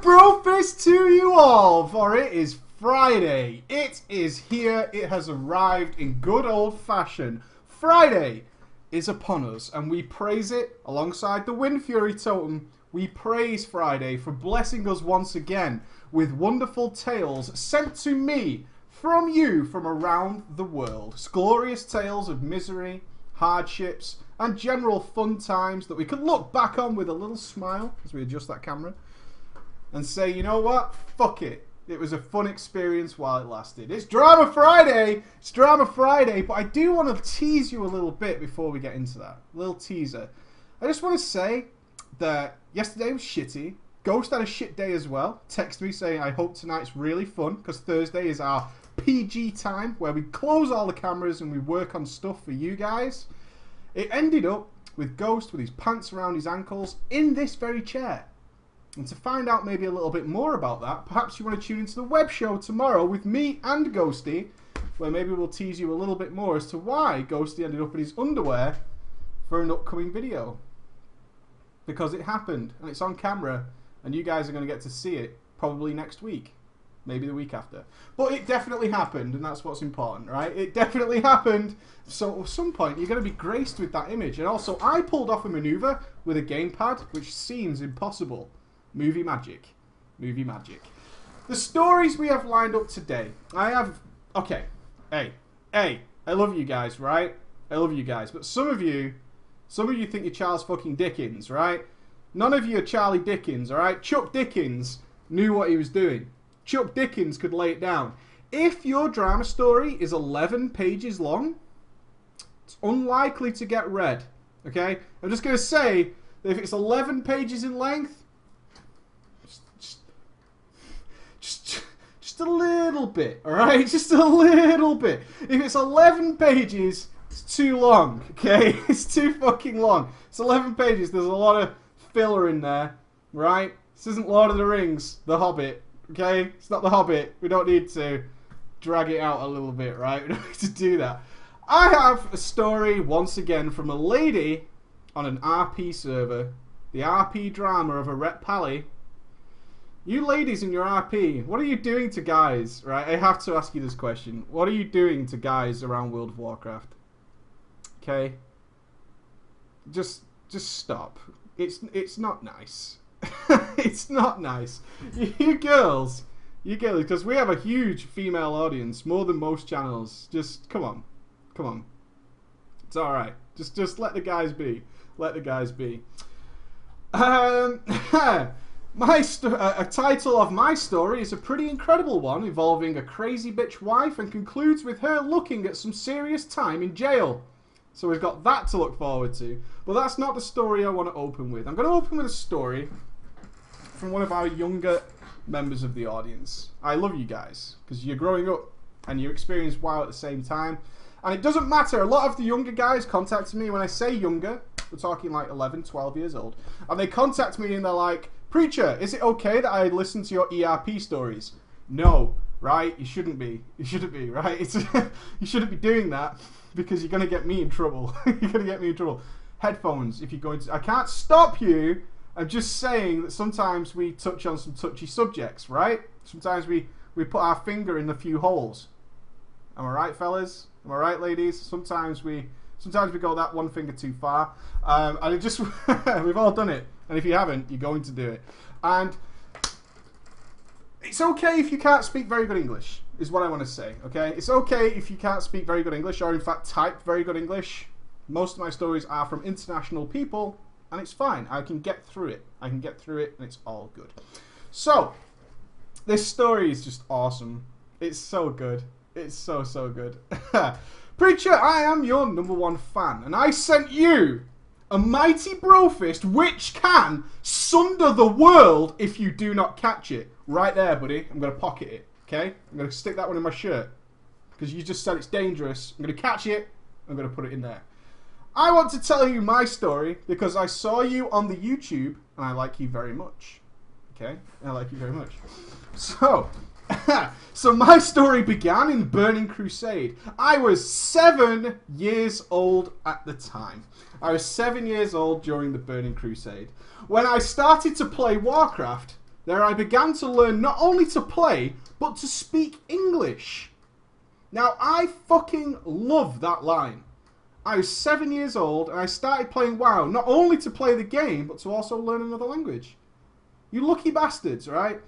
brofist to you all, for it is Friday. It is here. It has arrived in good old fashion. Friday is upon us, and we praise it alongside the Wind Fury totem. We praise Friday for blessing us once again with wonderful tales sent to me from you from around the world. It's glorious tales of misery, hardships, and general fun times that we can look back on with a little smile as we adjust that camera and say, you know what? Fuck it. It was a fun experience while it lasted. It's Drama Friday! It's Drama Friday, but I do want to tease you a little bit before we get into that. A little teaser. I just want to say that yesterday was shitty. Ghost had a shit day as well. Text me saying, I hope tonight's really fun, because Thursday is our PG time, where we close all the cameras and we work on stuff for you guys. It ended up with Ghost with his pants around his ankles in this very chair. And to find out maybe a little bit more about that, perhaps you want to tune into the web show tomorrow with me and Ghosty, where maybe we'll tease you a little bit more as to why Ghosty ended up in his underwear for an upcoming video. Because it happened, and it's on camera, and you guys are going to get to see it probably next week. Maybe the week after. But it definitely happened, and that's what's important, right? It definitely happened. So at some point, you're going to be graced with that image. And also, I pulled off a maneuver with a gamepad, which seems impossible. Movie magic. Movie magic. The stories we have lined up today. I have... Okay. Hey. I love you guys, right? I love you guys. But some of you think you're Charles fucking Dickens, right? None of you are Charlie Dickens, alright? Chuck Dickens knew what he was doing. Chuck Dickens could lay it down. If your drama story is 11 pages long, it's unlikely to get read. Okay? I'm just going to say that if it's 11 pages in length, just a little bit, alright? Just a little bit. If it's 11 pages, it's too long, okay? It's too fucking long. It's 11 pages. There's a lot of filler in there, right? This isn't Lord of the Rings, The Hobbit. Okay, it's not The Hobbit. We don't need to drag it out a little bit, right? We don't need to do that. I have a story once again from a lady on an RP server, the RP drama of a Rep Pally. You ladies in your RP, what are you doing to guys? Right, I have to ask you this question. What are you doing to guys around World of Warcraft? Okay, just stop. It's not nice. It's not nice. You girls, because we have a huge female audience, more than most channels. Just come on. It's all right. Just let the guys be. Let the guys be. A title of my story is a pretty incredible one, involving a crazy bitch wife, and concludes with her looking at some serious time in jail. So we've got that to look forward to. But that's not the story I want to open with. I'm going to open with a story from one of our younger members of the audience. I love you guys, because you're growing up and you experience WoW at the same time. And it doesn't matter. A lot of the younger guys contact me. When I say younger, we're talking like 11, 12 years old. And they contact me and they're like, Preacher, is it okay that I listen to your ERP stories? No, right? You shouldn't be. You shouldn't be, right? You shouldn't be doing that, because you're going to get me in trouble. You're going to get me in trouble. Headphones, if you're going to... I can't stop you. I'm just saying that sometimes we touch on some touchy subjects, right? Sometimes we put our finger in a few holes. Am I right, fellas? Am I right, ladies? Sometimes we go that one finger too far. And it just... we've all done it. And if you haven't, you're going to do it. And it's okay if you can't speak very good English, is what I want to say, okay? It's okay if you can't speak very good English, or in fact type very good English. Most of my stories are from international people, and it's fine. I can get through it. And it's all good. So, this story is just awesome. It's so good. It's so good. Preacher, I am your #1 fan, and I sent you a mighty brofist which can sunder the world if you do not catch it. Right there, buddy. I'm going to pocket it, okay? I'm going to stick that one in my shirt, because you just said it's dangerous. I'm going to catch it. I'm going to put it in there. I want to tell you my story because I saw you on the YouTube, and I like you very much. Okay? I like you very much. So, so my story began in Burning Crusade. I was 7 years old at the time. I was 7 years old during the Burning Crusade. When I started to play Warcraft, There I began to learn not only to play, but to speak English. Now, I fucking love that line. I was 7 years old and I started playing WoW, not only to play the game, but to also learn another language. You lucky bastards, right?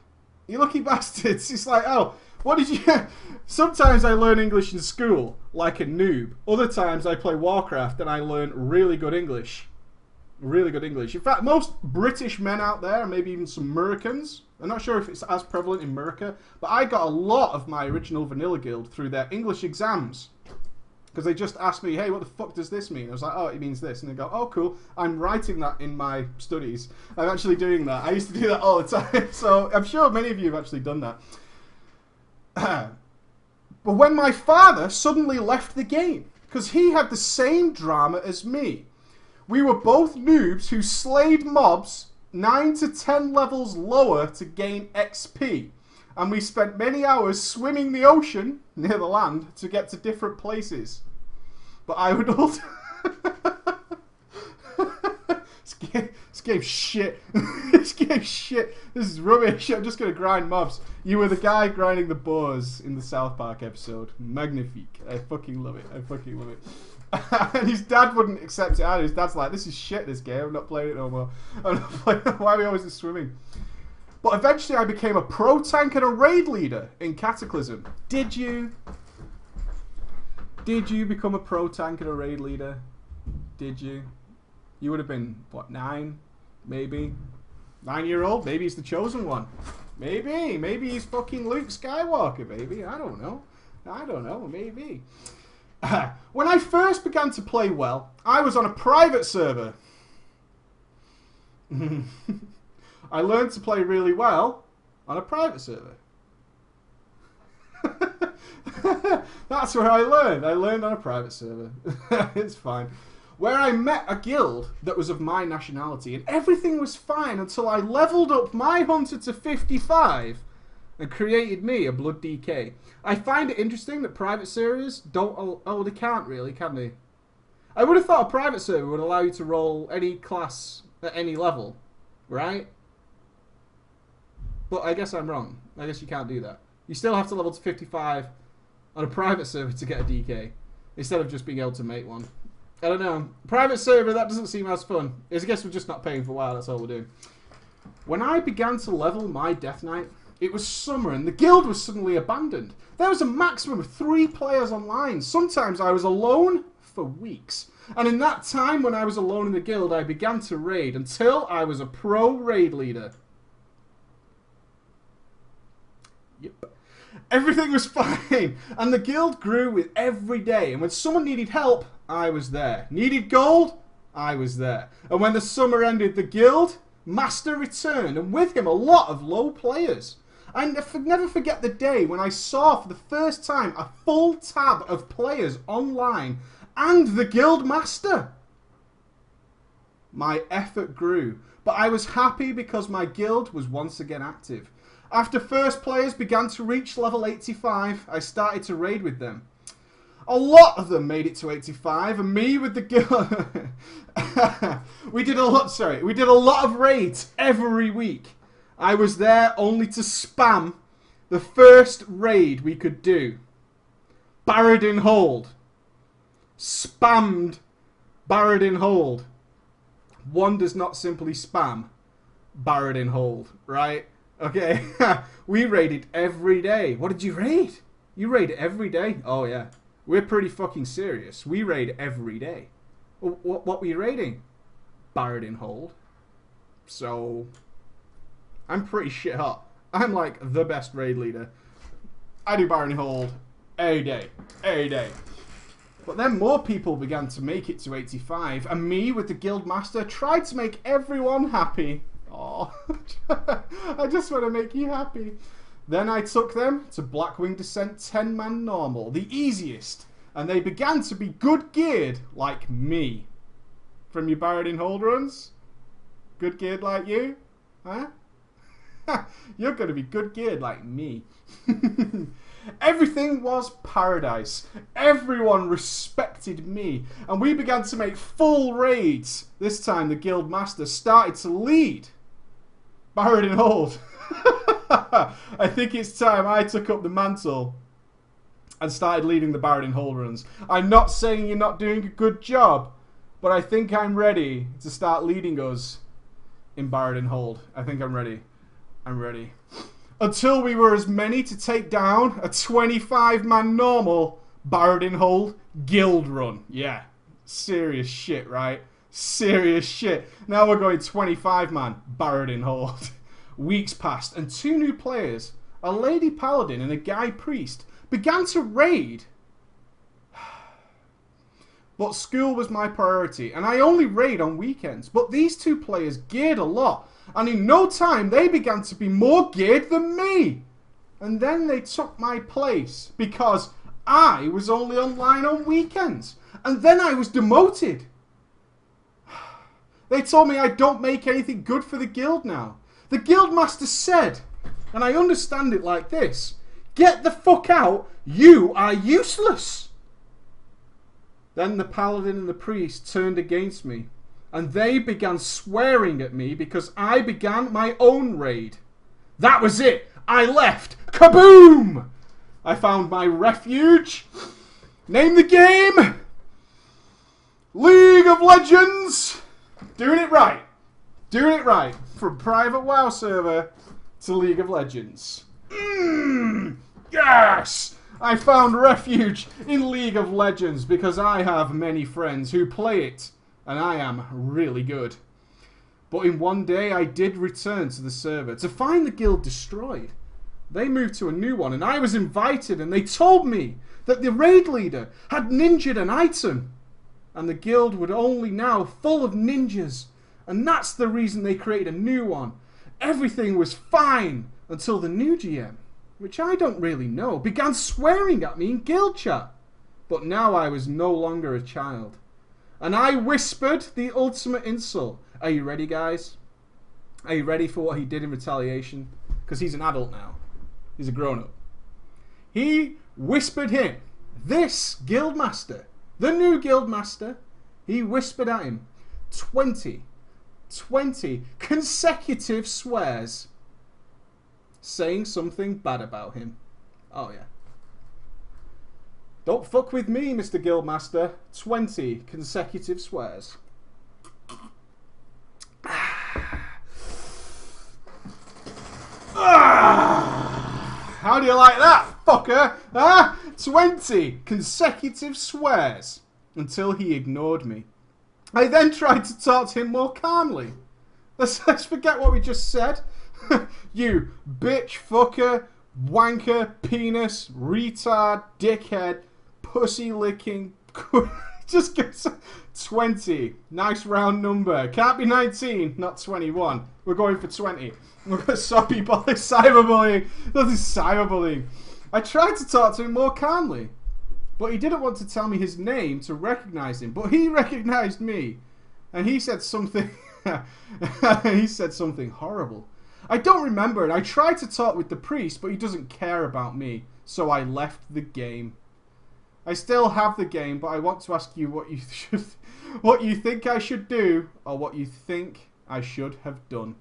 You lucky bastards. It's like, oh, what did you... Sometimes I learn English in school, like a noob. Other times I play Warcraft and I learn really good English. Really good English. In fact, most British men out there, maybe even some Americans, I'm not sure if it's as prevalent in America, but I got a lot of my original Vanilla Guild through their English exams. Because they just asked me, hey, what the fuck does this mean? I was like, oh, it means this. And they go, oh, cool. I'm writing that in my studies. I'm actually doing that. I used to do that all the time. So I'm sure many of you have actually done that. But when my father suddenly left the game, because he had the same drama as me. We were both noobs who slayed mobs 9 to 10 levels lower to gain XP. And we spent many hours swimming the ocean near the land to get to different places. But I would also... This game's shit. This game's shit. This is rubbish. I'm just going to grind mobs. You were the guy grinding the boars in the South Park episode. Magnifique. I fucking love it. I fucking love it. And his dad wouldn't accept it either. His dad's like, this is shit, this game. I'm not playing it no more. I'm not playing it. Why are we always swimming? But eventually I became a pro tank and a raid leader in Cataclysm. Did you? Did you become a pro tank and a raid leader? Did you? You would have been, what, 9? Maybe? 9-year-old? Maybe he's the chosen one. Maybe. Maybe he's fucking Luke Skywalker, baby. I don't know. I don't know. Maybe. When I first began to play well, I was on a private server. I learned to play really well on a private server. That's where I learned. I learned on a private server. It's fine. Where I met a guild that was of my nationality, and everything was fine until I leveled up my hunter to 55 and created me a Blood DK. I find it interesting that private servers don't... Oh, they can't really, can they? I would have thought a private server would allow you to roll any class at any level, right? But I guess I'm wrong. I guess you can't do that. You still have to level to 55 on a private server to get a DK, instead of just being able to make one. I don't know. Private server, that doesn't seem as fun. I guess we're just not paying for a while, that's all we're doing. When I began to level my Death Knight, it was summer and the guild was suddenly abandoned. There was a maximum of 3 players online. Sometimes I was alone for weeks. And in that time when I was alone in the guild, I began to raid until I was a pro raid leader. Yep. Everything was fine. And the guild grew with every day. And when someone needed help, I was there. Needed gold? I was there. And when the summer ended, the guild master returned. And with him, a lot of low players. I never forget the day when I saw for the first time a full tab of players online and the guild master. My effort grew, but I was happy because my guild was once again active. After first players began to reach level 85, I started to raid with them. A lot of them made it to 85, and me with the guild... we did a lot of raids every week. I was there only to spam the first raid we could do. Barradin Hold. Spammed Barradin Hold. One does not simply spam Barradin Hold, right? Okay, we raided every day. What did you raid? You raid every day? Oh yeah, we're pretty fucking serious. We raid every day. What were you raiding? Barradin Hold. So... I'm pretty shit hot. I'm like the best raid leader. I do Barradin Hold every day. Every day. But then more people began to make it to 85, and me with the guild master tried to make everyone happy. Oh, I just want to make you happy. Then I took them to Blackwing Descent 10-man normal, the easiest, and they began to be good geared like me. From your Barradin Hold runs? Good geared like you? Huh? You're going to be good geared like me. Everything was paradise. Everyone respected me. And we began to make full raids. This time the guild master started to lead. Barrett and Hold. I think it's time I took up the mantle and started leading the Barrett and Hold runs. I'm not saying you're not doing a good job, but I think I'm ready to start leading us in Barrett and Hold. I think I'm ready. I'm ready. Until we were as many to take down a 25-man normal Barrett and Hold guild run. Yeah, serious shit, right? Serious shit. Now we're going 25-man Barrett and Hold. Weeks passed and 2 new players, a lady paladin and a guy priest, began to raid. But school was my priority and I only raid on weekends. But these 2 players geared a lot and in no time they began to be more geared than me. And then they took my place because I was only online on weekends. And then I was demoted. They told me I don't make anything good for the guild now. The guildmaster said, and I understand it like this, get the fuck out, you are useless. Then the paladin and the priest turned against me, and they began swearing at me because I began my own raid. That was it. I left. Kaboom! I found my refuge. Name the game. League of Legends. Doing it right. Doing it right. From private WoW server to League of Legends. Yes! I found refuge in League of Legends because I have many friends who play it and I am really good. But in one day I did return to the server to find the guild destroyed. They moved to a new one and I was invited and they told me that the raid leader had ninja'd an item and the guild would only now full of ninjas. And that's the reason they created a new one. Everything was fine until the new GM, which I don't really know, began swearing at me in guild chat. But now I was no longer a child. And I whispered the ultimate insult. Are you ready, guys? Are you ready for what he did in retaliation? Because he's an adult now. He's a grown-up. He whispered him, this guildmaster, the new guildmaster, he whispered at him 20 consecutive swears saying something bad about him. Oh yeah. Don't fuck with me, Mr. Guildmaster. 20 consecutive swears. How do you like that, fucker? Ah, 20 consecutive swears until he ignored me. I then tried to talk to him more calmly. Let's forget what we just said. You bitch, fucker, wanker, penis, retard, dickhead, pussy licking. Just get 20. Nice round number. Can't be 19, not 21. We're going for 20. Sorry, cyberbullying. That is cyberbullying. I tried to talk to him more calmly, but he didn't want to tell me his name to recognize him. But he recognized me, and he said something. He said something horrible. I don't remember it. I tried to talk with the priest, but he doesn't care about me, so I left the game. I still have the game, but I want to ask you what you think I should do, or what you think I should have done.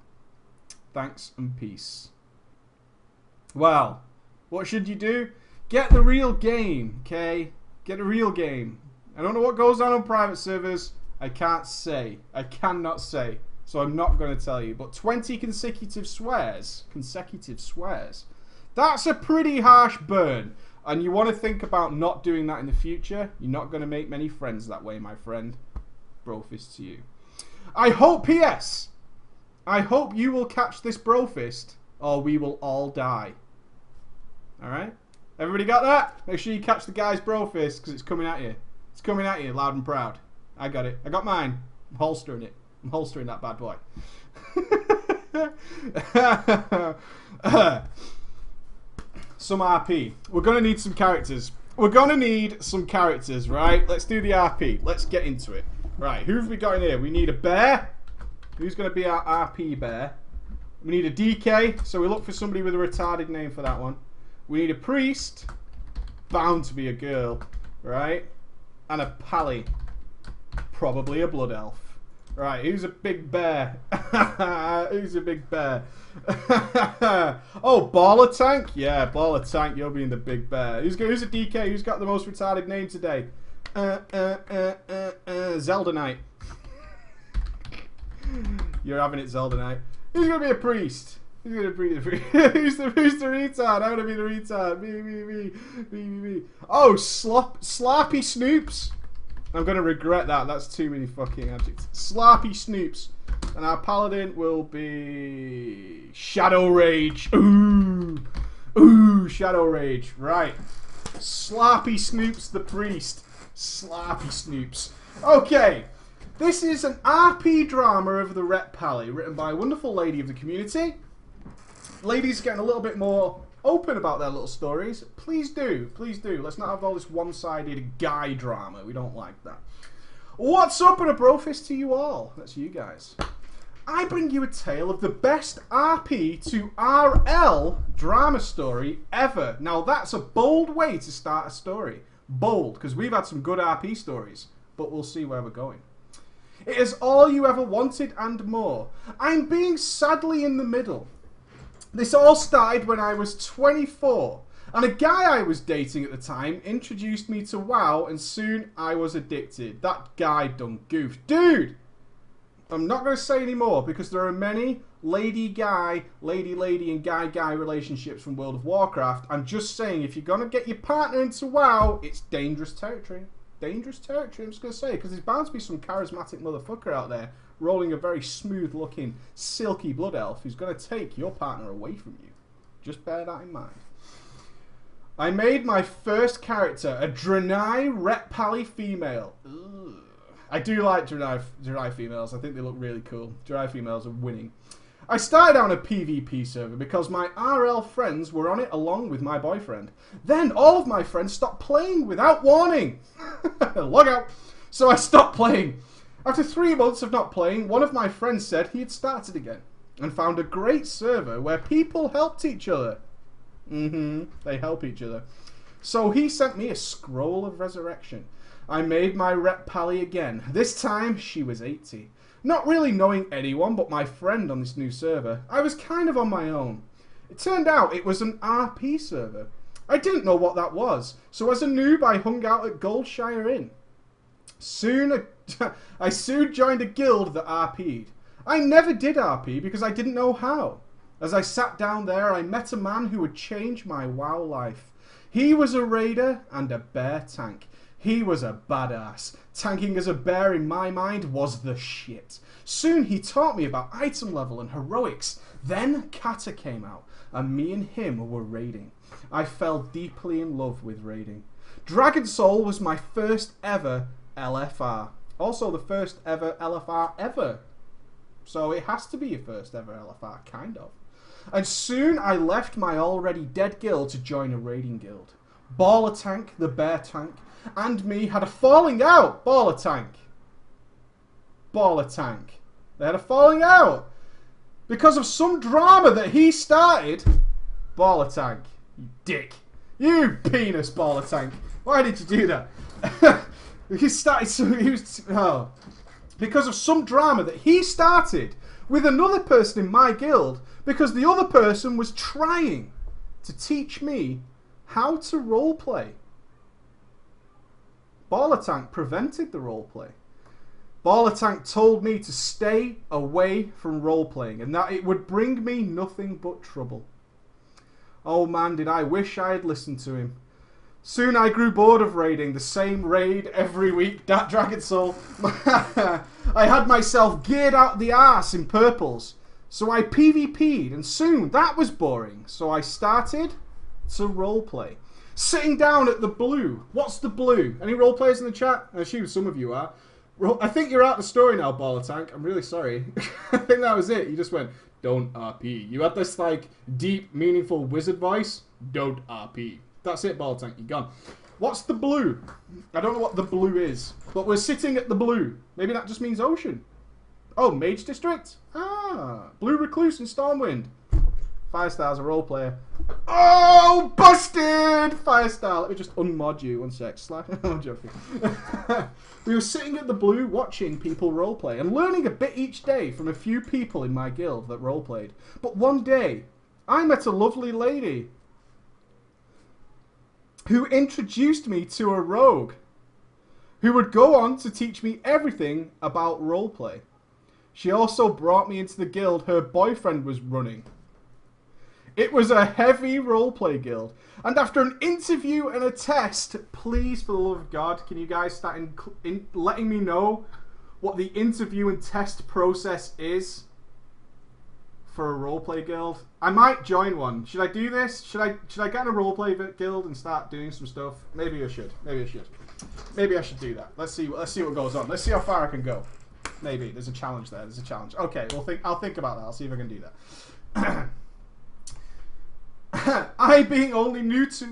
Thanks and peace. Well, what should you do? Get the real game, okay? Get a real game. I don't know what goes on private servers. I can't say. I cannot say. So I'm not going to tell you. But 20 consecutive swears. That's a pretty harsh burn. And you want to think about not doing that in the future. You're not going to make many friends that way, my friend. Brofist to you. I hope, P.S. I hope you will catch this brofist, or we will all die. Alright? Everybody got that? Make sure you catch the guy's brofist, because it's coming at you. It's coming at you, loud and proud. I got it. I got mine. I'm holstering it. I'm holstering that bad boy. Some RP. We're going to need some characters. We're going to need some characters, right? Let's do the RP. Let's get into it. Right, who have we got in here? We need a bear. Who's going to be our RP bear? We need a DK, so we look for somebody with a retarded name for that one. We need a priest. Bound to be a girl, right? And a pally. Probably a blood elf. Right, who's a big bear? Who's a big bear? Oh, Baller Tank? Yeah, Baller Tank, you're being the big bear. Who's a DK? Who's got the most retarded name today? Zelda Knight. You're having it, Zelda Knight. Who's gonna be a priest? Who's gonna be the priest? who's the retard? I'm gonna be the retard. Me. Oh, Slappy Snoops. I'm gonna regret that. That's too many fucking adjectives. Slappy Snoops. And our paladin will be Shadow Rage. Ooh, Shadow Rage. Right. Slappy Snoops the priest. Slappy Snoops. Okay. This is an RP drama of the Ret Pally, written by a wonderful lady of the community. Ladies getting a little bit more open about their little stories. Please do. Please do. Let's not have all this one-sided guy drama. We don't like that. What's up and a brofist to you all? That's you guys. I bring you a tale of the best RP to RL drama story ever. Now that's a bold way to start a story. Bold, because we've had some good RP stories, but we'll see where we're going. It is all you ever wanted and more. I'm being sadly in the middle. This all started when I was 24, and a guy I was dating at the time introduced me to WoW, and soon I was addicted. That guy done goofed. Dude! I'm not going to say any more because there are many lady-guy, lady-lady and guy-guy relationships from World of Warcraft. I'm just saying, if you're going to get your partner into WoW, it's dangerous territory. Dangerous territory, I'm just going to say, because there's bound to be some charismatic motherfucker out there rolling a very smooth-looking, silky blood elf who's going to take your partner away from you. Just bear that in mind. I made my first character, a Draenei Ret Pally female. Ugh. I do like Draenei females. I think they look really cool. Draenei females are winning. I started on a PvP server because my RL friends were on it along with my boyfriend. Then all of my friends stopped playing without warning. Log out. So I stopped playing. After 3 months of not playing, one of my friends said he had started again and found a great server where people helped each other. They help each other. So he sent me a scroll of resurrection. I made my Ret Pally again. This time, she was 80. Not really knowing anyone but my friend on this new server, I was kind of on my own. It turned out it was an RP server. I didn't know what that was, so as a noob I hung out at Goldshire Inn. I soon joined a guild that RP'd. I never did RP because I didn't know how. As I sat down there, I met a man who would change my WoW life. He was a raider and a bear tank. He was a badass. Tanking as a bear in my mind was the shit. Soon he taught me about item level and heroics. Then Kata came out and me and him were raiding. I fell deeply in love with raiding. Dragon Soul was my first ever LFR. Also the first ever LFR ever. So it has to be your first ever LFR, kind of. And soon I left my already dead guild to join a raiding guild. Baller Tank, the bear tank, and me had a falling out. Baller Tank. They had a falling out because of some drama that he started. Baller Tank, you dick. You penis, Baller Tank. Why did you do that? Because of some drama that he started with another person in my guild, because the other person was trying to teach me how to roleplay. Baller Tank prevented the roleplay. Baller Tank told me to stay away from roleplaying and that it would bring me nothing but trouble. Oh man, did I wish I had listened to him. Soon I grew bored of raiding the same raid every week, that Dragon Soul. I had myself geared out the arse in purples, so I PvP'd and soon that was boring, so I started to roleplay. Sitting down at the blue. What's the blue? Any roleplayers in the chat? I assume some of you are. I think you're out the story now, Baller Tank. I'm really sorry. I think that was it. You just went, don't RP. You had this like deep, meaningful wizard voice. Don't RP. That's it, Baller Tank. You're gone. What's the blue? I don't know what the blue is, but we're sitting at the blue. Maybe that just means ocean. Oh, Mage District? Ah, Blue Recluse and Stormwind. 5 stars a role player. Oh, Oh, busted! Firestar. Let me just unmod you. One sec. I'm joking. We were sitting at the Blue watching people roleplay and learning a bit each day from a few people in my guild that roleplayed. But one day, I met a lovely lady who introduced me to a rogue who would go on to teach me everything about roleplay. She also brought me into the guild her boyfriend was running. It was a heavy roleplay guild. And after an interview and a test, please, for the love of God, can you guys start letting me know what the interview and test process is for a roleplay guild? I might join one. Should I do this? Should I get in a roleplay guild and start doing some stuff? Maybe I should. Maybe I should. Maybe I should do that. Let's see what goes on. Let's see how far I can go. Maybe there's a challenge there. There's a challenge. Okay, I'll think about that. I'll see if I can do that. I being new to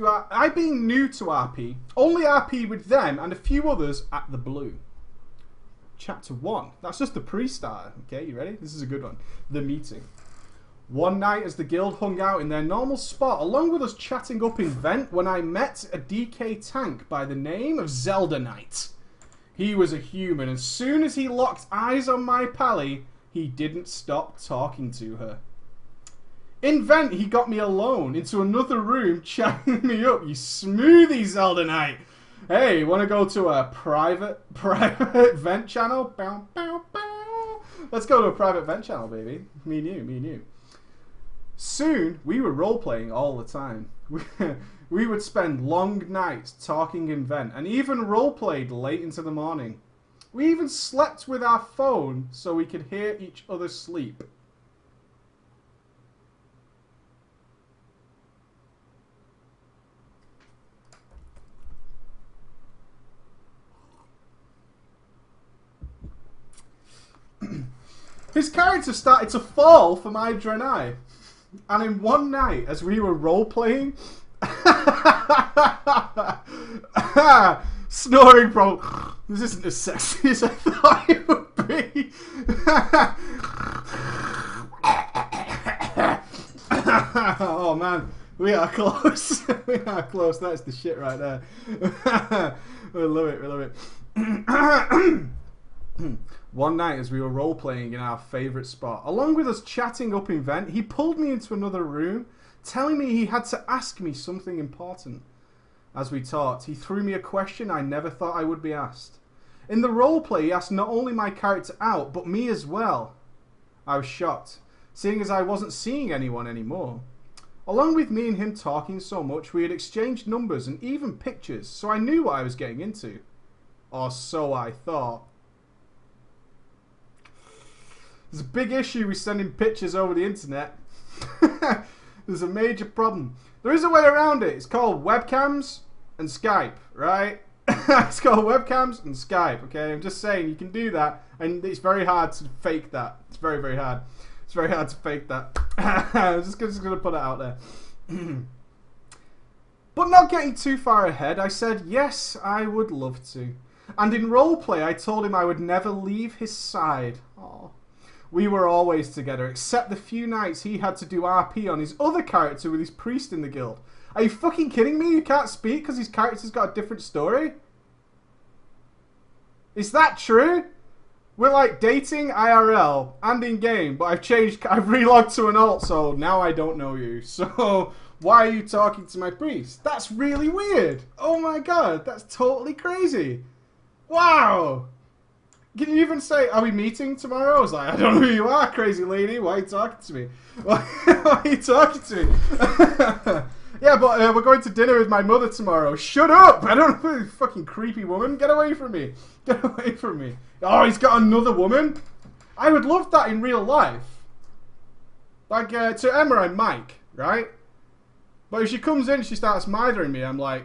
RP, only RP with them and a few others at the Blue. Chapter 1. That's just the pre-starter. Okay, you ready? This is a good one. The meeting. One night as the guild hung out in their normal spot, along with us chatting up in Vent, when I met a DK tank by the name of Zelda Knight. He was a human, and as soon as he locked eyes on my pally, he didn't stop talking to her. In Vent, he got me alone into another room, chatting me up. You smoothie, Zelda Knight. Hey, want to go to a private Vent channel? Bow, bow, bow. Let's go to a private Vent channel, baby. Me and you. Soon, we were role-playing all the time. We would spend long nights talking in Vent, and even role-played late into the morning. We even slept with our phone so we could hear each other sleep. His character started to fall for my Draenei. And in one night, as we were role-playing... Snoring, bro. This isn't as sexy as I thought it would be. Oh, man. We are close. We are close. That's the shit right there. We love it. One night as we were role-playing in our favourite spot, along with us chatting up in Vent, he pulled me into another room, telling me he had to ask me something important. As we talked, he threw me a question I never thought I would be asked. In the roleplay, he asked not only my character out, but me as well. I was shocked, seeing as I wasn't seeing anyone anymore. Along with me and him talking so much, we had exchanged numbers and even pictures, so I knew what I was getting into. Or so I thought. There's a big issue with sending pictures over the internet. There's a major problem. There is a way around it. It's called webcams and Skype, right? It's called webcams and Skype, okay? I'm just saying you can do that, and it's very hard to fake that. It's very, very hard. It's very hard to fake that. I'm just going to put it out there. But not getting too far ahead, I said, yes, I would love to. And in roleplay, I told him I would never leave his side. Aww. We were always together, except the few nights he had to do RP on his other character with his priest in the guild. Are you fucking kidding me? You can't speak because his character's got a different story? Is that true? We're like dating IRL and in-game, but I've relogged to an alt, so now I don't know you. So, why are you talking to my priest? That's really weird. Oh my god, that's totally crazy. Wow. Can you even say, are we meeting tomorrow? I was like, I don't know who you are, crazy lady. Why are you talking to me? Why are you talking to me? Yeah, but we're going to dinner with my mother tomorrow. Shut up! I don't know, you fucking creepy woman. Get away from me. Get away from me. Oh, he's got another woman? I would love that in real life. Like, to Emma and Mike, right? But if she comes in, she starts mithering me. I'm like,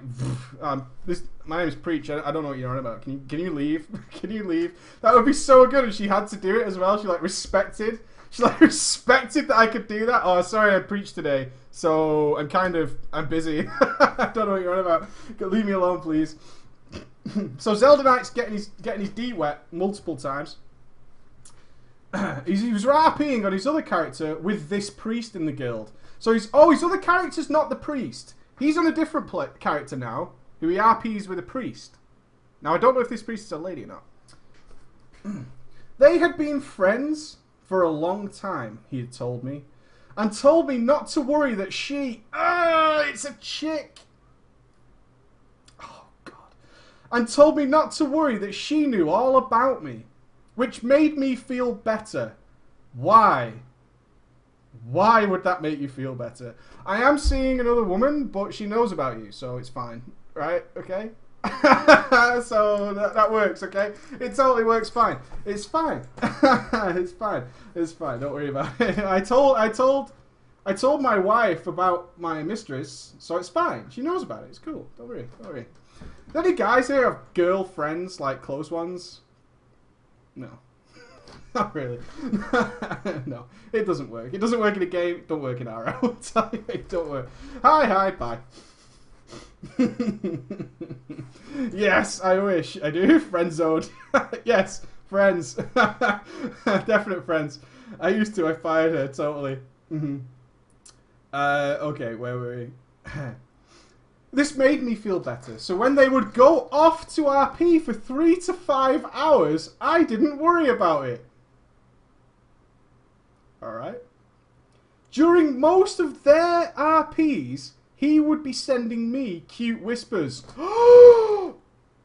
my name is Preach. I don't know what you're on about. Can you leave? Can you leave? That would be so good if she had to do it as well. She like respected that I could do that. Oh, sorry, I preached today, so I'm busy. I don't know what you're on about. Leave me alone, please. So Zelda Knight's getting his D wet multiple times. He was RPing on his other character with this priest in the guild. So his other character's not the priest. He's on a different character now, who he RPs with a priest. Now, I don't know if this priest is a lady or not. They had been friends for a long time, he had told me. And told me not to worry that she... it's a chick! Oh, God. And told me not to worry that she knew all about me. Which made me feel better. Why? Why would that make you feel better? I am seeing another woman, but she knows about you, so it's fine. Right? Okay? So that works, okay? It totally works fine. It's fine. It's fine. It's fine. Don't worry about it. I told my wife about my mistress, so it's fine. She knows about it. It's cool. Don't worry. Don't worry. Any guys here have girlfriends, like close ones? No. Not really. No, it doesn't work. It doesn't work in a game. It don't work in RL. I'll tell you, it don't work. Hi, bye. Yes, I wish. I do. Friend zoned. Yes, friends. Definite friends. I used to. I fired her, totally. Okay, where were we? This made me feel better. So when they would go off to RP for 3 to 5 hours, I didn't worry about it. Alright. During most of their RPs, he would be sending me cute whispers.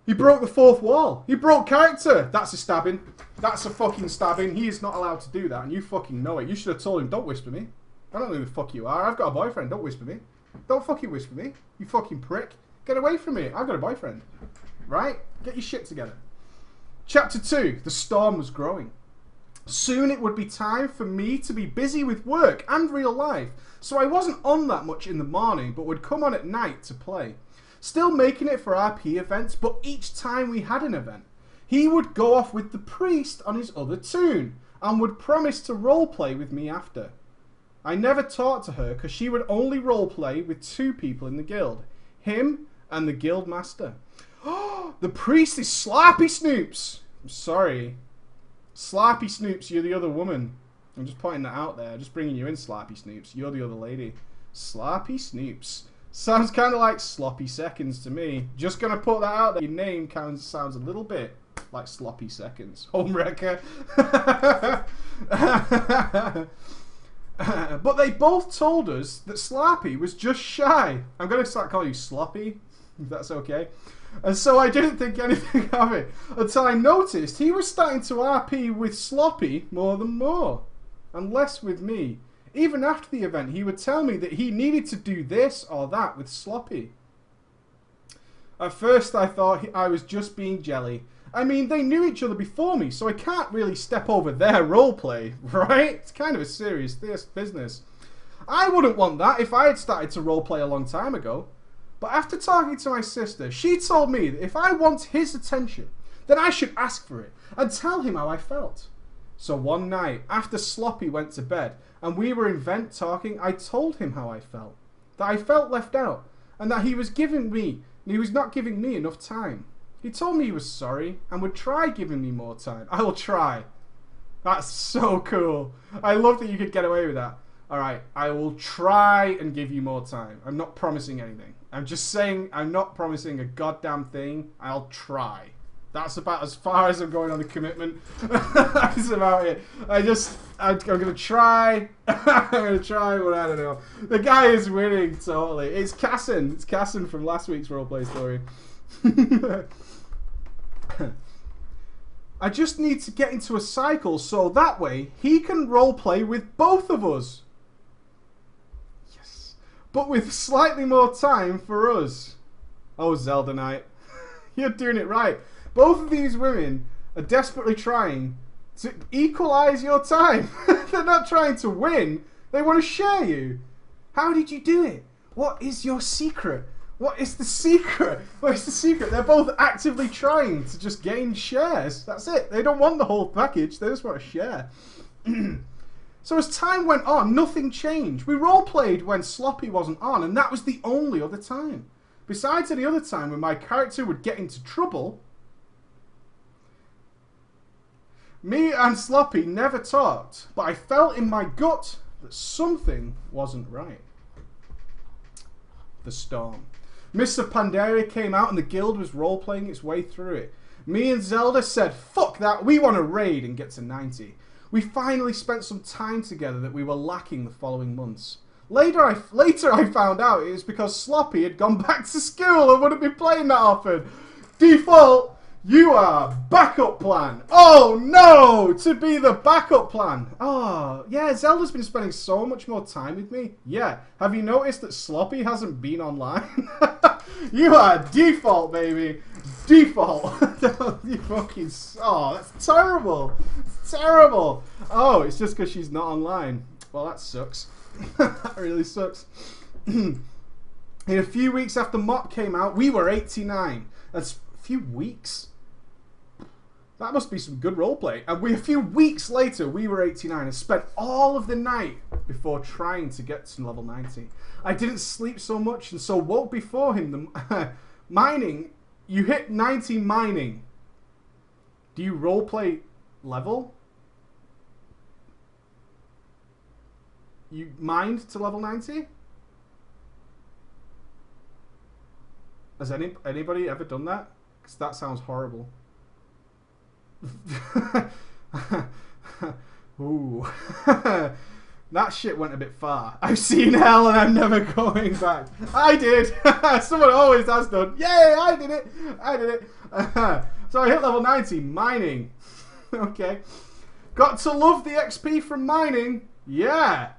He broke the fourth wall. He broke character. That's a stabbing. That's a fucking stabbing. He is not allowed to do that, and you fucking know it. You should have told him, don't whisper me. I don't know who the fuck you are. I've got a boyfriend. Don't whisper me. Don't fucking whisper me. You fucking prick. Get away from me. I've got a boyfriend. Right? Get your shit together. Chapter 2. The storm was growing. Soon it would be time for me to be busy with work and real life, so I wasn't on that much in the morning, but would come on at night to play. Still making it for RP events, but each time we had an event, he would go off with the priest on his other tune, and would promise to roleplay with me after. I never talked to her, because she would only roleplay with 2 people in the guild, him and the guild master. The priest is Slappy Snoops! I'm sorry. Slappy Snoops, you're the other woman. I'm just pointing that out there. Just bringing you in, Slappy Snoops. You're the other lady. Slappy Snoops. Sounds kind of like Sloppy Seconds to me. Just going to put that out there. Your name kind of sounds a little bit like Sloppy Seconds. Homewrecker. But they both told us that Slappy was just shy. I'm going to start calling you Sloppy, if that's okay. And so I didn't think anything of it until I noticed he was starting to RP with Sloppy more than more, and less with me. Even after the event, he would tell me that he needed to do this or that with Sloppy. At first I thought I was just being jelly. I mean, they knew each other before me, so I can't really step over their roleplay, right? It's kind of a serious business. I wouldn't want that if I had started to roleplay a long time ago. But after talking to my sister, she told me that if I want his attention, then I should ask for it and tell him how I felt. So one night, after Sloppy went to bed and we were in vent talking, I told him how I felt. That I felt left out and that he was not giving me enough time. He told me he was sorry and would try giving me more time. I will try. That's so cool. I love that you could get away with that. Alright, I will try and give you more time. I'm not promising anything. I'm just saying I'm not promising a goddamn thing. I'll try. That's about as far as I'm going on the commitment. That's about it. I'm going to try. I'm going to try, but I don't know. The guy is winning, totally. It's Casson. It's Casson from last week's roleplay story. I just need to get into a cycle so that way he can roleplay with both of us. Yes. But with slightly more time for us. Oh, Zelda Knight. You're doing it right. Both of these women are desperately trying to equalize your time. They're not trying to win. They want to share you. How did you do it? What is your secret? What is the secret? What is the secret? They're both actively trying to just gain shares. That's it. They don't want the whole package. They just want to share. So as time went on, nothing changed. We roleplayed when Sloppy wasn't on, and that was the only other time. Besides any other time when my character would get into trouble, me and Sloppy never talked, but I felt in my gut that something wasn't right. The storm. Mists of Pandaria came out and the guild was role-playing its way through it. Me and Zelda said, fuck that, we want to raid and get to 90. We finally spent some time together that we were lacking the following months. Later I found out it was because Sloppy had gone back to school and wouldn't be playing that often. Default, you are backup plan. Oh no, to be the backup plan. Oh, yeah, Zelda's been spending so much more time with me. Yeah, have you noticed that Sloppy hasn't been online? You are default, baby. Default. You fucking... Oh, that's terrible. It's terrible. Oh, it's just because she's not online. Well, that sucks. That really sucks. In a few weeks after Mott came out, we were 89. That's a few weeks. That must be some good roleplay. And a few weeks later, we were 89 and spent all of the night before trying to get to level 90. I didn't sleep so much and so woke before him. Mining, you hit 90 mining. Do you roleplay level? You mined to level 90? Has anybody ever done that? Because that sounds horrible. Ooh. That shit went a bit far. I've seen hell and I'm never going back. I did. Someone always has done. Yay, I did it. I did it. So I hit level 90. Mining. Okay. Got to love the XP from mining. Yeah.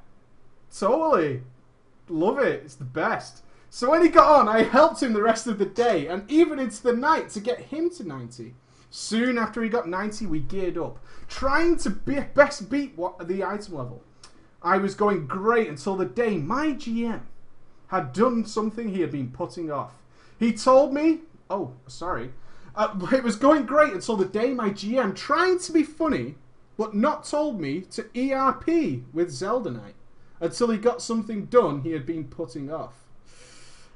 Totally. Love it. It's the best. So when he got on, I helped him the rest of the day and even into the night to get him to 90. Soon after he got 90, we geared up, trying to best beat the item level. I was going great until the day my GM had done something he had been putting off. He told me, oh, sorry, it was going great until the day my GM, trying to be funny, but not told me to ERP with Zelda Knight until he got something done he had been putting off.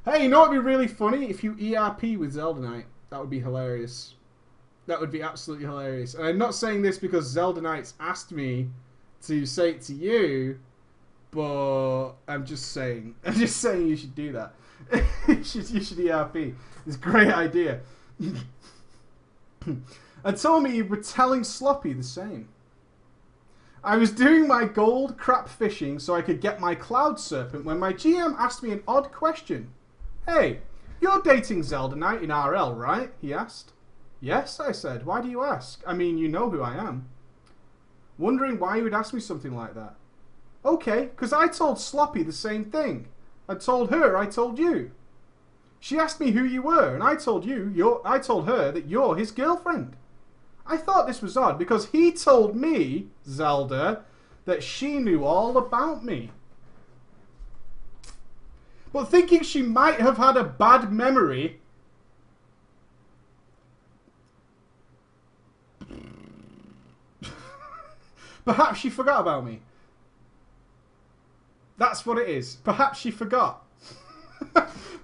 Hey, you know what would be really funny? If you ERP with Zelda Knight. That would be hilarious. That would be absolutely hilarious. And I'm not saying this because Zelda Knight's asked me to say it to you, but I'm just saying you should do that. you should ERP. It's a great idea. And told me you were telling Sloppy the same. I was doing my gold crap fishing so I could get my cloud serpent when my GM asked me an odd question. Hey, you're dating Zelda Knight in RL, right? He asked. Yes, I said. Why do you ask? I mean, you know who I am. Wondering why you would ask me something like that. Okay, because I told Sloppy the same thing. I told her I told you. She asked me who you were, and I told her that you're his girlfriend. I thought this was odd because he told me, Zelda, that she knew all about me. But thinking she might have had a bad memory, perhaps she forgot about me. That's what it is. Perhaps she forgot.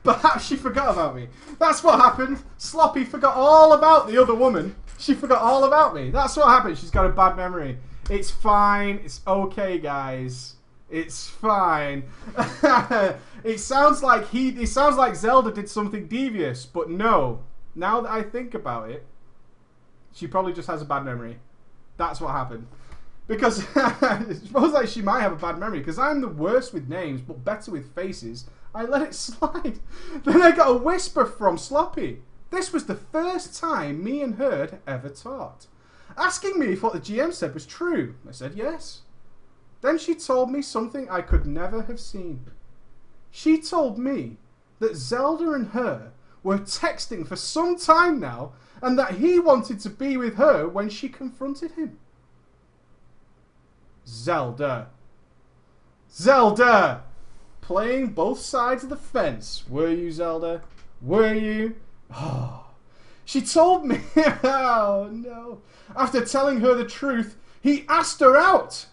Perhaps she forgot about me. That's what happened. Sloppy forgot all about the other woman. She forgot all about me. That's what happened. She's got a bad memory. It's fine. It's okay, guys. It's fine. It sounds like Zelda did something devious, but no. Now that I think about it, she probably just has a bad memory. That's what happened. Because it feels like she might have a bad memory. Because I'm the worst with names, but better with faces. I let it slide. Then I got a whisper from Sloppy. This was the first time me and her had ever talked. Asking me if what the GM said was true. I said yes. Then she told me something I could never have seen. She told me that Zelda and her were texting for some time now and that he wanted to be with her when she confronted him. Zelda. Zelda! Playing both sides of the fence. Were you, Zelda? Were you? Oh. She told me. Oh, no. After telling her the truth, he asked her out.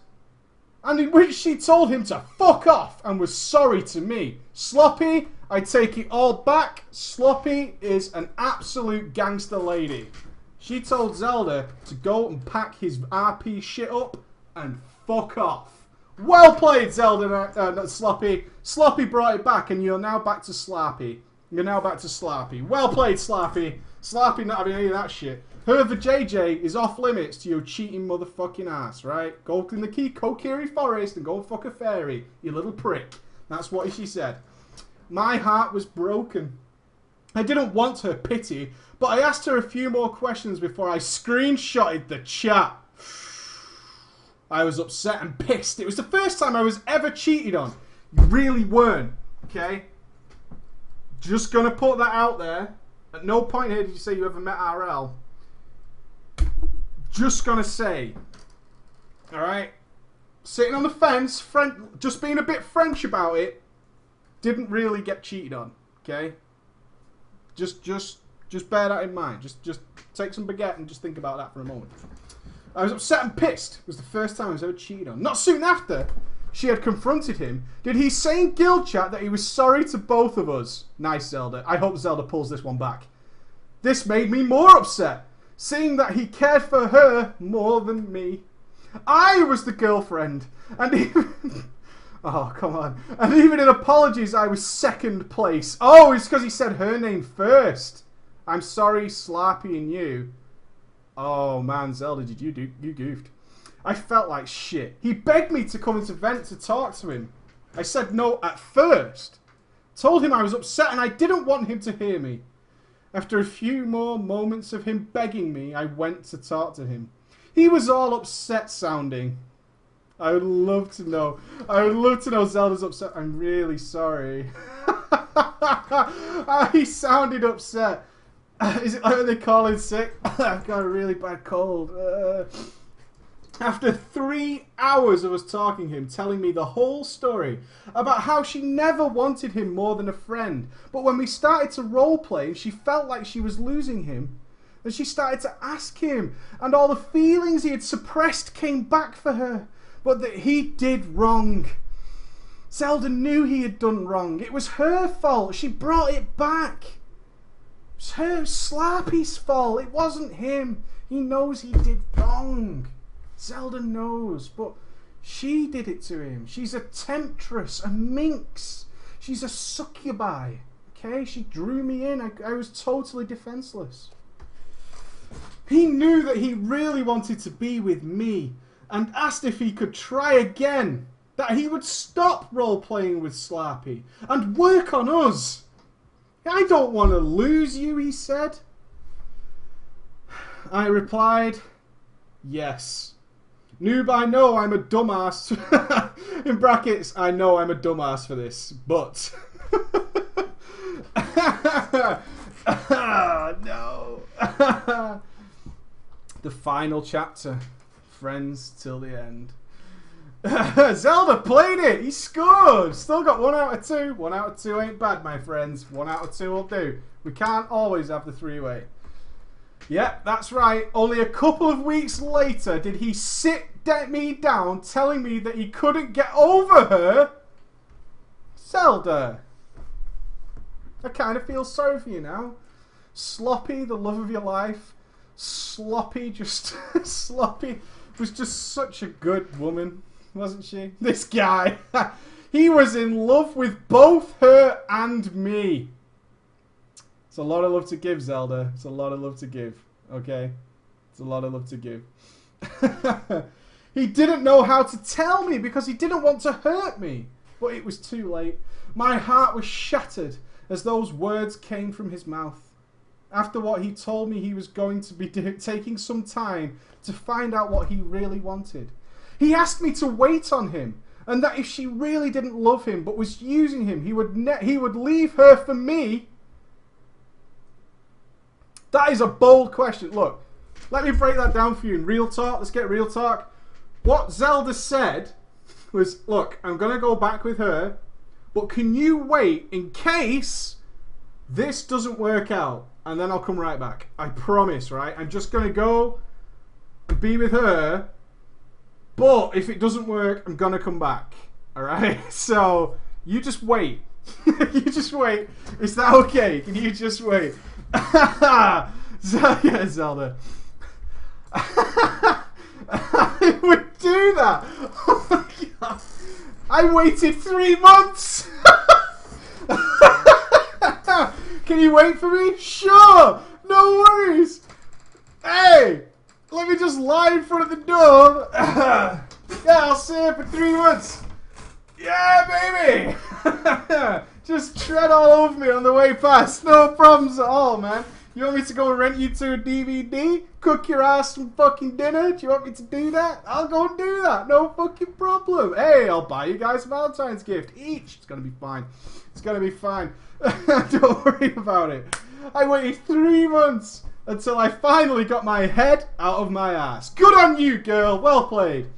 And in which she told him to fuck off and was sorry to me. Sloppy, I take it all back. Sloppy is an absolute gangster lady. She told Zelda to go and pack his RP shit up and fuck off. Well played, Zelda, not Sloppy. Sloppy brought it back, and you're now back to Slappy. You're now back to Slappy. Well played, Slappy. Slappy not having any of that shit. Her for JJ is off limits to your cheating motherfucking ass, right? Go in the Kokiri Forest and go fuck a fairy, you little prick. That's what she said. My heart was broken. I didn't want her pity, but I asked her a few more questions before I screenshotted the chat. I was upset and pissed. It was the first time I was ever cheated on. You really weren't, okay? Just gonna put that out there. At no point here did you say you ever met RL. Just gonna say, alright? Sitting on the fence, just being a bit French about it, didn't really get cheated on, okay? Just bear that in mind. Just take some baguette and just think about that for a moment. I was upset and pissed. It was the first time I was ever cheated on. Not soon after she had confronted him, did he say in guild chat that he was sorry to both of us. Nice, Zelda. I hope Zelda pulls this one back. This made me more upset, seeing that he cared for her more than me. I was the girlfriend, and even... oh, come on. And even in apologies, I was second place. Oh, it's because he said her name first. I'm sorry, Slappy and you. Oh, man, Zelda, you goofed. I felt like shit. He begged me to come into vent to talk to him. I said no at first. Told him I was upset and I didn't want him to hear me. After a few more moments of him begging me, I went to talk to him. He was all upset sounding. I would love to know. I would love to know Zelda's upset. I'm really sorry. He sounded upset. Is it like when they call in sick? I've got a really bad cold. After 3 hours of us talking to him, telling me the whole story about how she never wanted him more than a friend, but when we started to roleplay, she felt like she was losing him, and she started to ask him, and all the feelings he had suppressed came back for her, but that he did wrong. Zelda knew he had done wrong. It was her fault. She brought it back. It was her, Slappy's fault. It wasn't him. He knows he did wrong. Zelda knows, but she did it to him. She's a temptress, a minx. She's a succubi. Okay, she drew me in. I was totally defenseless. He knew that he really wanted to be with me and asked if he could try again. That he would stop role-playing with Slappy and work on us. I don't want to lose you, he said. I replied, yes. Noob, I know I'm a dumbass. In brackets, I know I'm a dumbass for this, but... no. The final chapter. Friends till the end. Zelda played it. He scored. Still got 1 out of 2. 1 out of 2 ain't bad, my friends. 1 out of 2 will do. We can't always have the 3-way. Yep, that's right. Only a couple of weeks later did he sit me down telling me that he couldn't get over her. Zelda. I kind of feel sorry for you now. Sloppy, the love of your life. Sloppy, just... Sloppy was just such a good woman, wasn't she? This guy. He was in love with both her and me. It's a lot of love to give, Zelda. It's a lot of love to give. Okay? It's a lot of love to give. He didn't know how to tell me because he didn't want to hurt me. But it was too late. My heart was shattered as those words came from his mouth. After what he told me, he was going to be taking some time to find out what he really wanted. He asked me to wait on him, and that if she really didn't love him but was using him, he would leave her for me. That is a bold question. Look, let me break that down for you in real talk. Let's get real talk. What Zelda said was, look, I'm going to go back with her, but can you wait in case this doesn't work out? And then I'll come right back. I promise, right? I'm just going to go and be with her, but if it doesn't work, I'm going to come back. All right? So you just wait. You just wait. Is that okay? Can you just wait? Yeah, Zelda. I would do that. Oh my God. I waited 3 months. Can you wait for me? Sure. No worries. Hey, let me just lie in front of the door. Yeah, I'll stay here for 3 months. Yeah, baby. Just tread all over me on the way past. No problems at all, man. You want me to go and rent you to a DVD? Cook your ass some fucking dinner? Do you want me to do that? I'll go and do that. No fucking problem. Hey, I'll buy you guys a Valentine's gift each. It's going to be fine. It's going to be fine. Don't worry about it. I waited 3 months until I finally got my head out of my ass. Good on you, girl. Well played.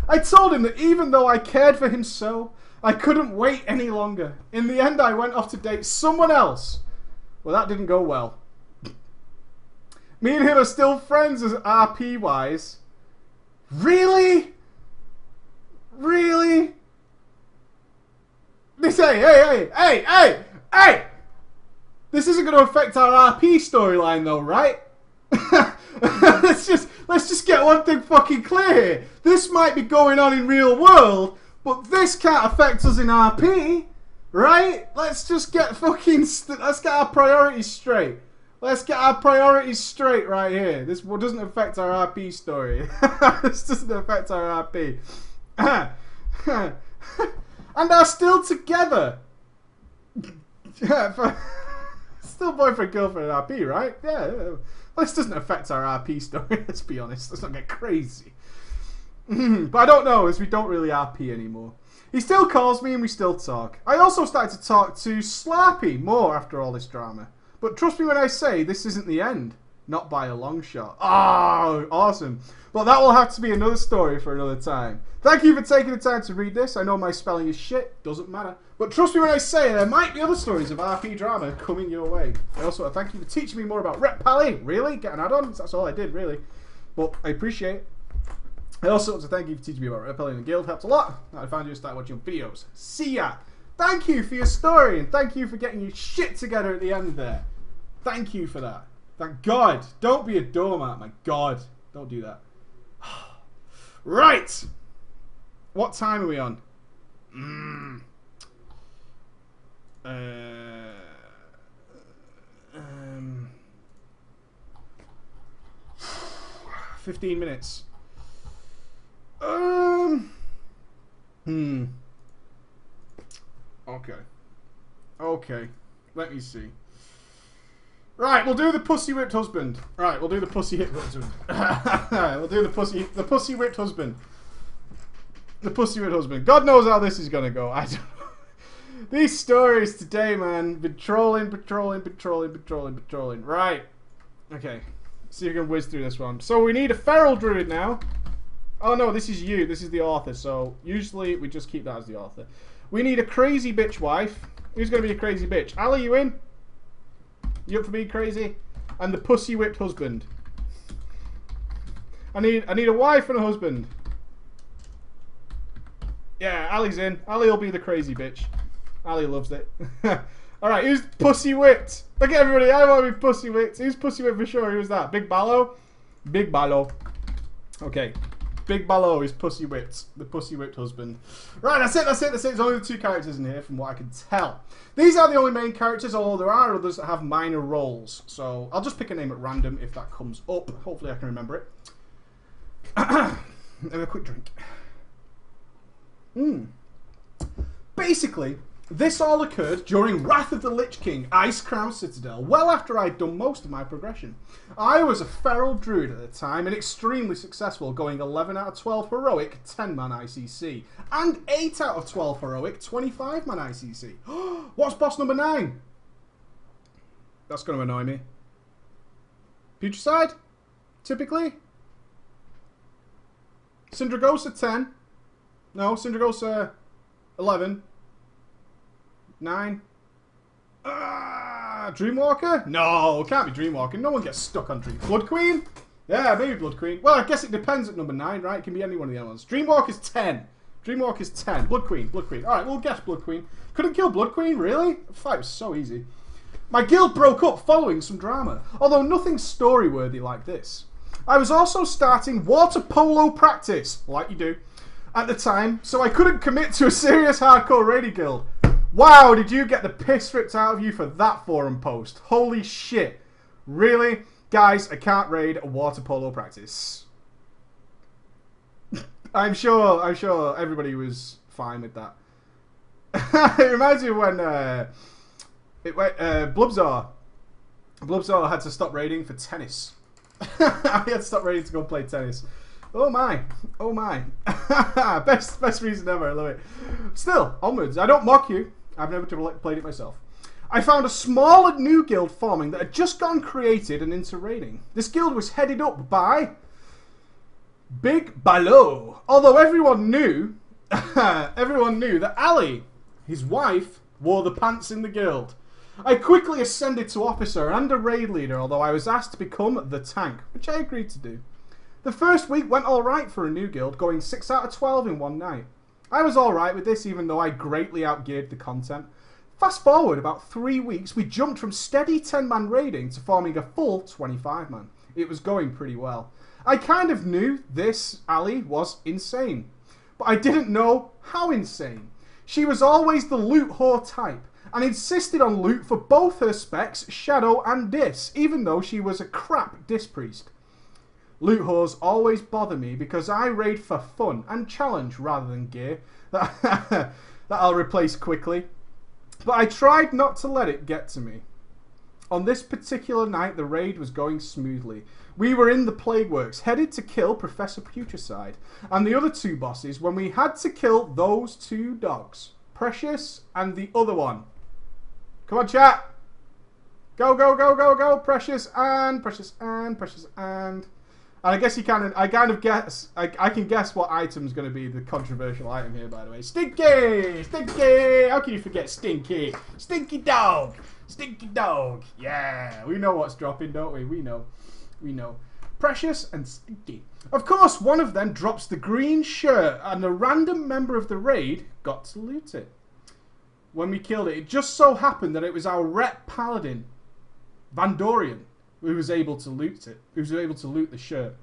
I told him that even though I cared for him so, I couldn't wait any longer. In the end, I went off to date someone else. Well, that didn't go well. Me and him are still friends as RP-wise. Really? Really? Hey! This isn't going to affect our RP storyline though, right? let's just get one thing fucking clear here. This might be going on in real world, but this can't affect us in RP, right? Let's just get fucking let's get our priorities straight. Let's get our priorities straight right here. This doesn't affect our RP story. This doesn't affect our RP. And are still together. Still boyfriend, girlfriend, and RP, right? Yeah. Well, this doesn't affect our RP story, let's be honest. Let's not get crazy. But I don't know, as we don't really RP anymore. He still calls me and we still talk. I also started to talk to Slappy more after all this drama. But trust me when I say this isn't the end. Not by a long shot. Oh, awesome. Well, that will have to be another story for another time. Thank you for taking the time to read this. I know my spelling is shit. Doesn't matter. But trust me when I say there might be other stories of RP drama coming your way. I also want to thank you for teaching me more about Rep Pally. Really? Get an add-on? That's all I did, really. But I appreciate it. I also want to thank you for teaching me about Rep Pally and the Guild. Helps a lot. I found you and started watching videos. See ya! Thank you for your story, and thank you for getting your shit together at the end there. Thank you for that. Thank God. Don't be a doormat, my God. Don't do that. Right. What time are we on? 15 minutes. Okay. Let me see. Right, we'll do the pussy whipped husband. Right, we'll do the pussy whipped husband. We'll do the pussy whipped husband. The pussy whipped husband. God knows how this is gonna go. I don't know. These stories today, man. Been trolling. Right. Okay. See if we can whiz through this one. So we need a feral druid now. Oh no, this is you. This is the author. So usually we just keep that as the author. We need a crazy bitch wife. Who's gonna be a crazy bitch? Ali, you in? You up for being crazy? And the pussy whipped husband. I need a wife and a husband. Yeah, Ali's in. Ali will be the crazy bitch. Ali loves it. Alright, who's pussy whipped? Look at everybody, I want to be pussy whipped. Who's pussy whipped for sure? Who's that? Big Ballo? Big Ballo. Okay. Big Ballo is pussy whipped. The pussy whipped husband. Right, that's it. There's only the 2 characters in here from what I can tell. These are the only main characters, although there are others that have minor roles. So I'll just pick a name at random if that comes up. Hopefully I can remember it. Have a quick drink. Basically, this all occurred during Wrath of the Lich King, Ice Crown Citadel, well after I'd done most of my progression. I was a feral druid at the time and extremely successful, going 11 out of 12 heroic, 10-man ICC, and 8 out of 12 heroic, 25-man ICC. What's boss number 9? That's going to annoy me. Putricide? Typically? Syndragosa 10. No, Syndragosa 11. 9. Dreamwalker? No, it can't be Dreamwalker. No one gets stuck on Dream. Blood Queen? Yeah, maybe Blood Queen. Well, I guess it depends at number 9, right? It can be any one of the other ones. Dreamwalker's 10. Dreamwalker's 10. Blood Queen. Alright, we'll guess Blood Queen. Couldn't kill Blood Queen, really? The fight was so easy. My guild broke up following some drama, although nothing story-worthy like this. I was also starting water polo practice, like you do, at the time, so I couldn't commit to a serious hardcore raiding guild. Wow, did you get the piss ripped out of you for that forum post? Holy shit. Really? Guys, I can't raid a water polo practice. I'm sure everybody was fine with that. It reminds me of when Blubzar had to stop raiding for tennis. He had to stop raiding to go play tennis. Oh my. best reason ever. I love it. Still, onwards. I don't mock you. I've never played it myself. I found a small and new guild forming that had just gotten created and into raiding. This guild was headed up by Big Balo. Although everyone knew that Ali, his wife, wore the pants in the guild. I quickly ascended to officer and a raid leader, although I was asked to become the tank, which I agreed to do. The first week went alright for a new guild, going 6 out of 12 in one night. I was alright with this, even though I greatly outgeared the content. Fast forward about 3 weeks, we jumped from steady 10-man raiding to forming a full 25-man. It was going pretty well. I kind of knew this Ali was insane, but I didn't know how insane. She was always the loot whore type, and insisted on loot for both her specs, Shadow and Dis, even though she was a crap Dis priest. Loot whores always bother me because I raid for fun and challenge rather than gear that I'll replace quickly. But I tried not to let it get to me. On this particular night, the raid was going smoothly. We were in the Plague Works, headed to kill Professor Putricide and the other two bosses when we had to kill those two dogs. Precious and the other one. Come on, chat. Go, go, go, go, go. Precious and Precious and Precious and... And I guess I kind of guess, I can guess what item's going to be the controversial item here, by the way. Stinky! Stinky! How can you forget Stinky? Stinky dog! Stinky dog! Yeah! We know what's dropping, don't we? We know. Precious and Stinky. Of course, one of them drops the green shirt, and a random member of the raid got to loot it. When we killed it, it just so happened that it was our rep paladin, Vandorian, who was able to loot it. Who was able to loot the shirt.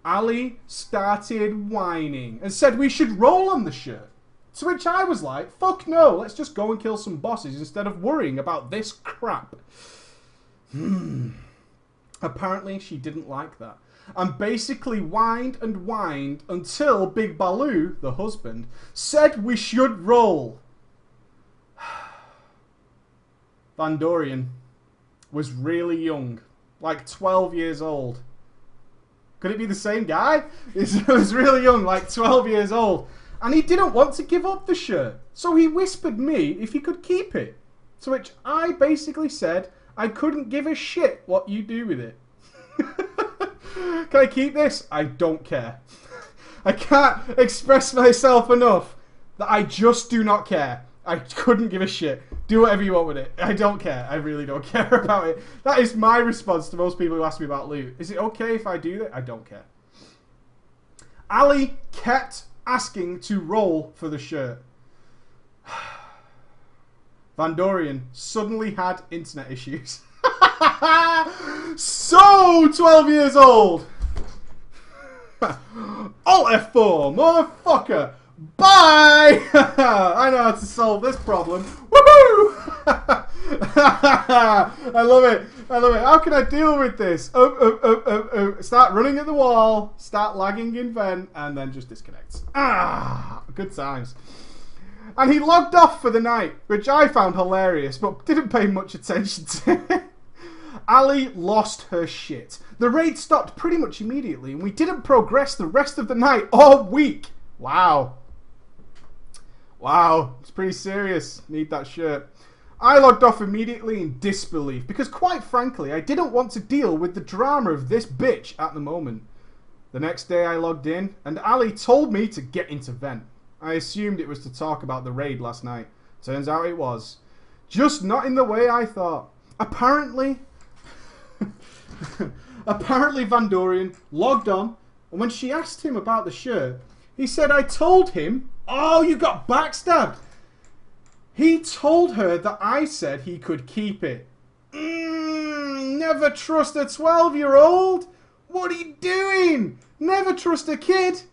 Ali started whining and said we should roll on the shirt. To which I was like, fuck no, let's just go and kill some bosses instead of worrying about this crap. Apparently she didn't like that. And basically whined and whined until Big Baloo, the husband, said we should roll. Vandorian was really young. Like 12 years old. Could it be the same guy? He was really young, like 12 years old. And he didn't want to give up the shirt. So he whispered me if he could keep it. To which I basically said I couldn't give a shit what you do with it. Can I keep this? I don't care. I can't express myself enough that I just do not care. I couldn't give a shit. Do whatever you want with it. I don't care. I really don't care about it. That is my response to most people who ask me about loot. Is it okay if I do that? I don't care. Ali kept asking to roll for the shirt. Vandorian suddenly had internet issues. So 12 years old. Alt F4, motherfucker. Bye! I know how to solve this problem. Woohoo! I love it. How can I deal with this? Start running at the wall, start lagging in vent, and then just disconnect. Good times. And he logged off for the night, which I found hilarious, but didn't pay much attention to. Ali lost her shit. The raid stopped pretty much immediately, and we didn't progress the rest of the night or week. Wow. Wow, it's pretty serious. Need that shirt. I logged off immediately in disbelief because, quite frankly, I didn't want to deal with the drama of this bitch at the moment. The next day I logged in and Ali told me to get into vent. I assumed it was to talk about the raid last night. Turns out it was. Just not in the way I thought. Apparently Vandorian logged on, and when she asked him about the shirt, he said I told him. Oh, you got backstabbed. He told her that I said he could keep it. Never trust a 12-year-old. What are you doing? Never trust a kid.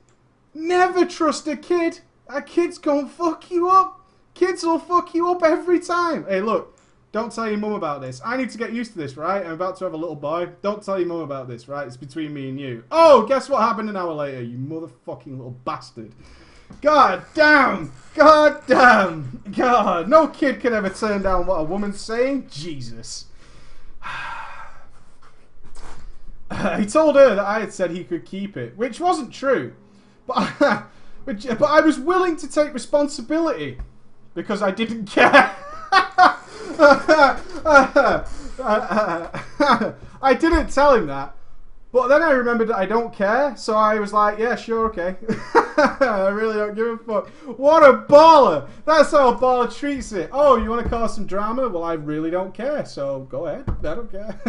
Never trust a kid. A kid's gonna fuck you up. Kids will fuck you up every time. Hey, look. Don't tell your mum about this. I need to get used to this, right? I'm about to have a little boy. Don't tell your mum about this, right? It's between me and you. Oh, guess what happened an hour later, you motherfucking little bastard. God damn. God damn. God. No kid can ever turn down what a woman's saying. Jesus. He told her that I had said he could keep it, which wasn't true. But I was willing to take responsibility because I didn't care. I didn't tell him that, but then I remembered that I don't care, so I was like, yeah, sure, okay. I really don't give a fuck. What a baller! That's how a baller treats it. Oh, you want to cause some drama? Well, I really don't care, so go ahead. I don't care.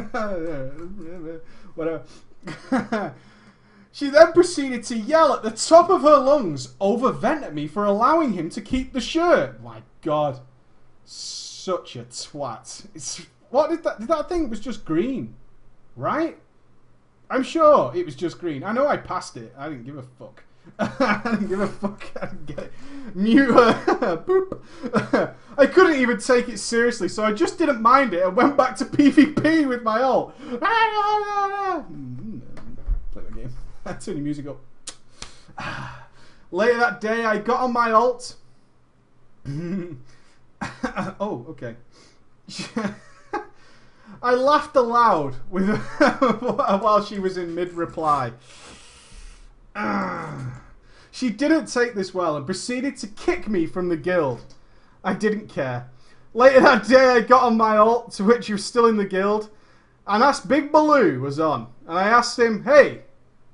Whatever. She then proceeded to yell at the top of her lungs, over-vent at me for allowing him to keep the shirt. My God. Such a twat. What did that thing was just green, right? I'm sure it was just green. I know I passed it. I didn't give a fuck. I didn't give a fuck. I didn't get it. Mute her. Boop. I couldn't even take it seriously, so I just didn't mind it and went back to PvP with my ult. Play the game. Turn the music up. Later that day, I got on my ult. Oh, okay. I laughed aloud with while she was in mid-reply. She didn't take this well and proceeded to kick me from the guild. I didn't care. Later that day, I got on my ult, to which he was still in the guild, and asked Big Baloo was on. And I asked him, hey,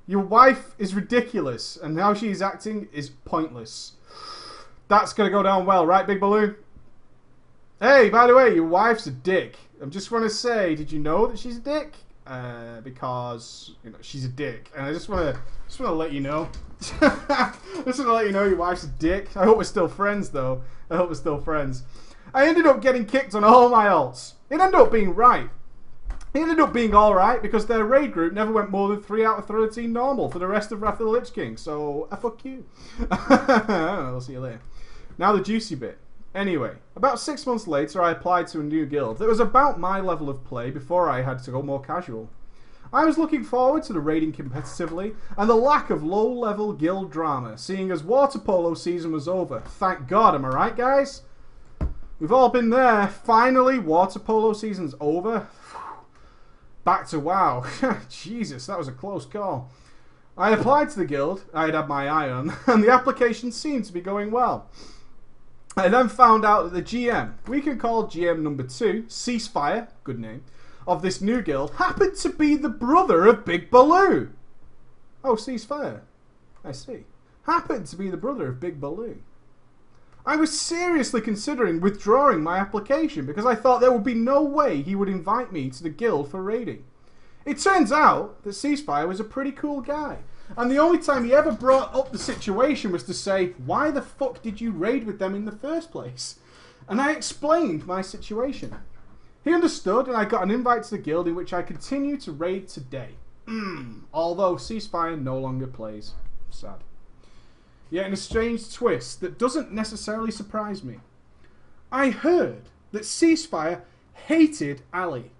your wife is ridiculous, and how she's acting is pointless. That's going to go down well, right, Big Baloo? Hey, by the way, your wife's a dick. I just want to say, did you know that she's a dick? Because she's a dick, and I just want to let you know. Just want to let you know your wife's a dick. I hope we're still friends, though. I hope we're still friends. I ended up getting kicked on all my ults. It ended up being right. It ended up being alright because their raid group never went more than 3 out of 13 normal for the rest of Wrath of the Lich King. So, fuck you. I'll see you later. Now the juicy bit. Anyway, about 6 months later I applied to a new guild that was about my level of play before I had to go more casual. I was looking forward to the raiding competitively and the lack of low-level guild drama, seeing as water polo season was over. Thank God, am I right, guys? We've all been there. Finally, water polo season's over. Back to WoW. Jesus, that was a close call. I applied to the guild I had my eye on, and the application seemed to be going well. I then found out that the GM, we can call GM number 2, Ceasefire, good name, of this new guild, happened to be the brother of Big Baloo. Oh, Ceasefire. I see. Happened to be the brother of Big Baloo. I was seriously considering withdrawing my application because I thought there would be no way he would invite me to the guild for raiding. It turns out that Ceasefire was a pretty cool guy. And the only time he ever brought up the situation was to say, why the fuck did you raid with them in the first place? And I explained my situation. He understood and I got an invite to the guild in which I continue to raid today. Although Ceasefire no longer plays. Sad. Yet in a strange twist that doesn't necessarily surprise me. I heard that Ceasefire hated Ali,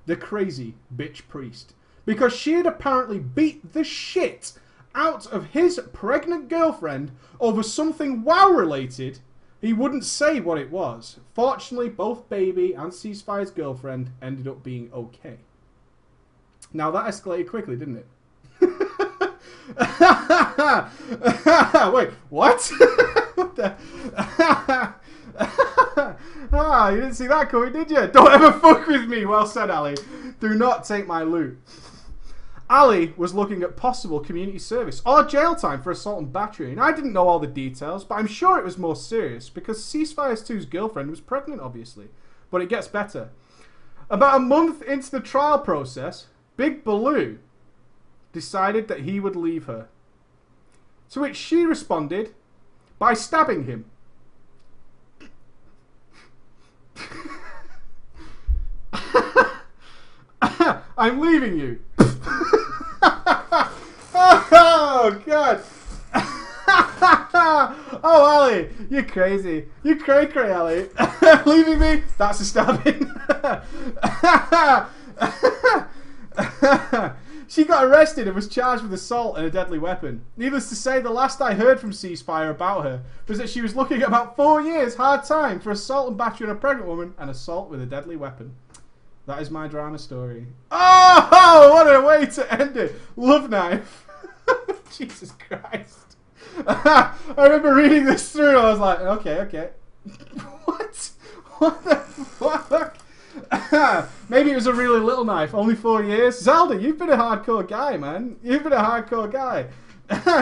the crazy bitch priest, because she had apparently beat the shit out of his pregnant girlfriend over something WoW related. He wouldn't say what it was. Fortunately, both Baby and Ceasefire's girlfriend ended up being okay. Now that escalated quickly, didn't it? Wait, what? What the? You didn't see that coming, did you? Don't ever fuck with me. Well said, Ali. Do not take my loot. Ali was looking at possible community service or jail time for assault and battery, and I didn't know all the details, but I'm sure it was more serious because Ceasefire 2's girlfriend was pregnant, obviously. But it gets better. About a month into the trial process, Big Baloo decided that he would leave her. To which she responded by stabbing him. I'm leaving you. Oh, God. Oh, Ali, you're crazy. You cray, Ali. Leaving me? That's a stabbing. She got arrested and was charged with assault and a deadly weapon. Needless to say, the last I heard from Ceasefire about her was that she was looking at about 4 years hard time for assault and battery on a pregnant woman and assault with a deadly weapon. That is my drama story. Oh, what a way to end it. Love knife. Jesus Christ. I remember reading this through and I was like, okay. What? What the fuck? Maybe it was a really little knife. Only 4 years. Zelda, you've been a hardcore guy, man. You've been a hardcore guy.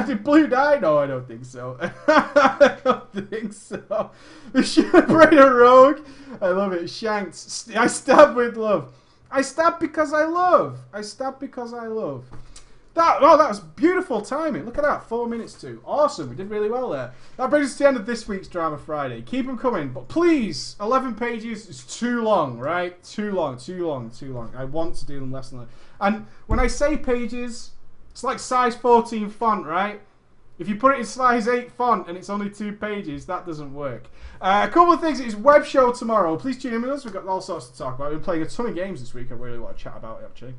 Did Blue die? No, I don't think so. I don't think so. We should have played a rogue. I love it. Shanked. I stab with love. I stab because I love. I stab because I love. That was beautiful timing. Look at that. 4 minutes to. Awesome. We did really well there. That brings us to the end of this week's Drama Friday. Keep them coming. But please, 11 pages is too long, right? Too long. I want to do them less than that. And when I say pages, it's like size 14 font, right? If you put it in size 8 font and it's only 2 pages, that doesn't work. A couple of things. It's web show tomorrow. Please tune in with us. We've got all sorts to talk about. We've been playing a ton of games this week. I really want to chat about it, actually.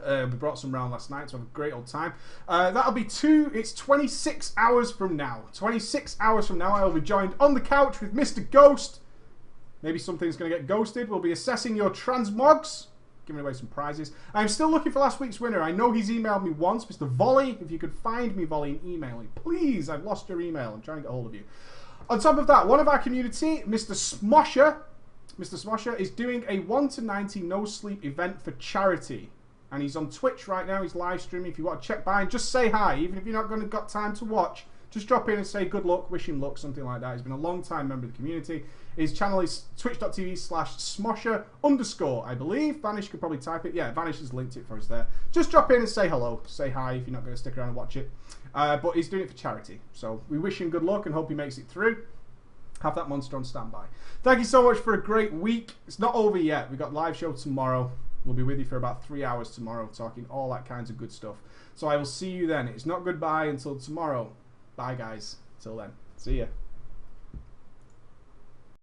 We brought some round last night, so have a great old time. That'll be it's 26 hours from now. 26 hours from now, I will be joined on the couch with Mr. Ghost. Maybe something's going to get ghosted. We'll be assessing your transmogs, giving away some prizes. I'm still looking for last week's winner. I know he's emailed me once, Mr. Volley. If you could find me, Volley, and email me. Please, I've lost your email. I'm trying to get hold of you. On top of that, one of our community, Mr. Smosher, is doing a 1 to 90 no sleep event for charity. And he's on Twitch right now. He's live streaming. If you want to check by and just say hi. Even if you're not got time to watch, just drop in and say good luck, wish him luck, something like that. He's been a long time member of the community. His channel is twitch.tv/smosher_, I believe. Vanish could probably type it. Yeah, Vanish has linked it for us there. Just drop in and say hello. Say hi if you're not going to stick around and watch it. But he's doing it for charity. So we wish him good luck and hope he makes it through. Have that monster on standby. Thank you so much for a great week. It's not over yet. We've got live show tomorrow. We'll be with you for about 3 hours tomorrow, talking all that kinds of good stuff. So I will see you then. It's not goodbye until tomorrow. Bye, guys. Till then. See ya.